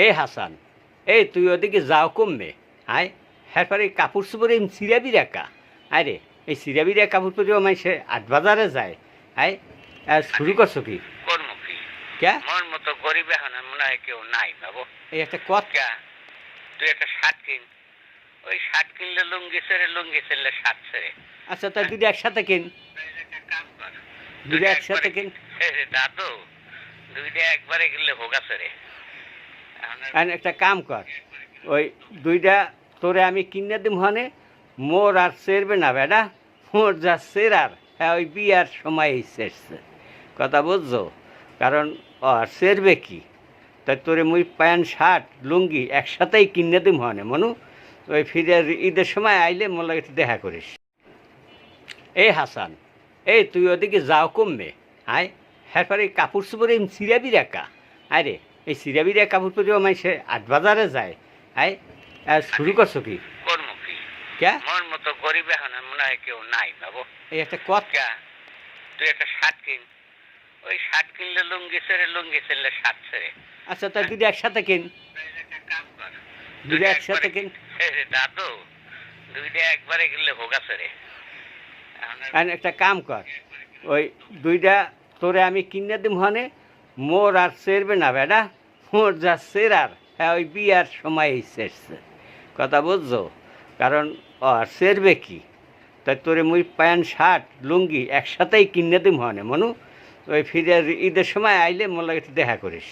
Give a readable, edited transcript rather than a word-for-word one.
এই হাসান, এই তুই ওদিকে যাও কমবে। আয় হ্যাঁ এই কাপড় চোপড় এই সিরাবি রাখা। আরে এই সিরাবি রেখা কাপড় পরেও মানুষে আট বাজারে যায়। আয় আর শুরু করছো কি? কর্মফি ক্যা মন মতো গরিব এখন মনে হয় কেউ নাই বাবু। এই একটা কথা। তুই একটা শার্ট কিন, ওই শার্ট কিনলে লুঙ্গি ছেড়ে, লুঙ্গি ছেড়লে শার্ট ছেড়ে। আচ্ছা তাই দুটো একসাথে কিন। কাম কর, দুটো একসাথে কিন। দাদু দুইটা একবারে কিনলে হোগা ছেড়ে। আর একটা কাম কর, ওই দুইটা তোরে আমি কিনে দিম হনে, মোর আর সেরবে না বেটা। মোর যা সেরার হ্যাঁ ওই বিয়ার সময় সেরছে, কথা বুঝছো? কারণ আর সেরবে কি, তাই তোরে মুই প্যান্ট শার্ট লুঙ্গি একসাথেই কিনে দিম হনে মনু। ওই ফিরে ঈদের সময় আইলে মোর লাগে একটু দেখা করিস। এই হাসান, এই তুই ওদিকে যাও কমবে। আয় হ্যাঁ এই কাপড় চোপড় এই সিরাবি রাখা। আরে এই সিরাবি রেখা কাপড় পরেও মানুষে আট বাজারে যায়। আয় আর শুরু করছো কি? কর্মফি ক্যা মন মতো গরিব এখন মনে হয় কেউ নাই বাবু। এই একটা কথা। তুই একটা শার্ট কিন, ওই শার্ট কিনলে লুঙ্গি ছেড়ে, লুঙ্গি ছেড়লে শার্ট ছেড়ে। আচ্ছা তাই দুটো একসাথে কিন। কাম কর, দুটো একসাথে কিন। দাদু দুইটা একবারে কিনলে হোগা ছেড়ে। আর একটা কাম কর, ওই দুইটা তোরে আমি কিনে দিম হনে, মোর আর সেরবে না বেটা। মোর যা সেরার হ্যাঁ ওই বিয়ার সময় সেরছে, কথা বুঝছো? কারণ আর সেরবে কি, তাই তোরে মুই প্যান্ট শার্ট লুঙ্গি একসাথেই কিনে দিম হনে মনু। ওই ফিরে ঈদের সময় আইলে মোর লাগে একটু দেখা করিস।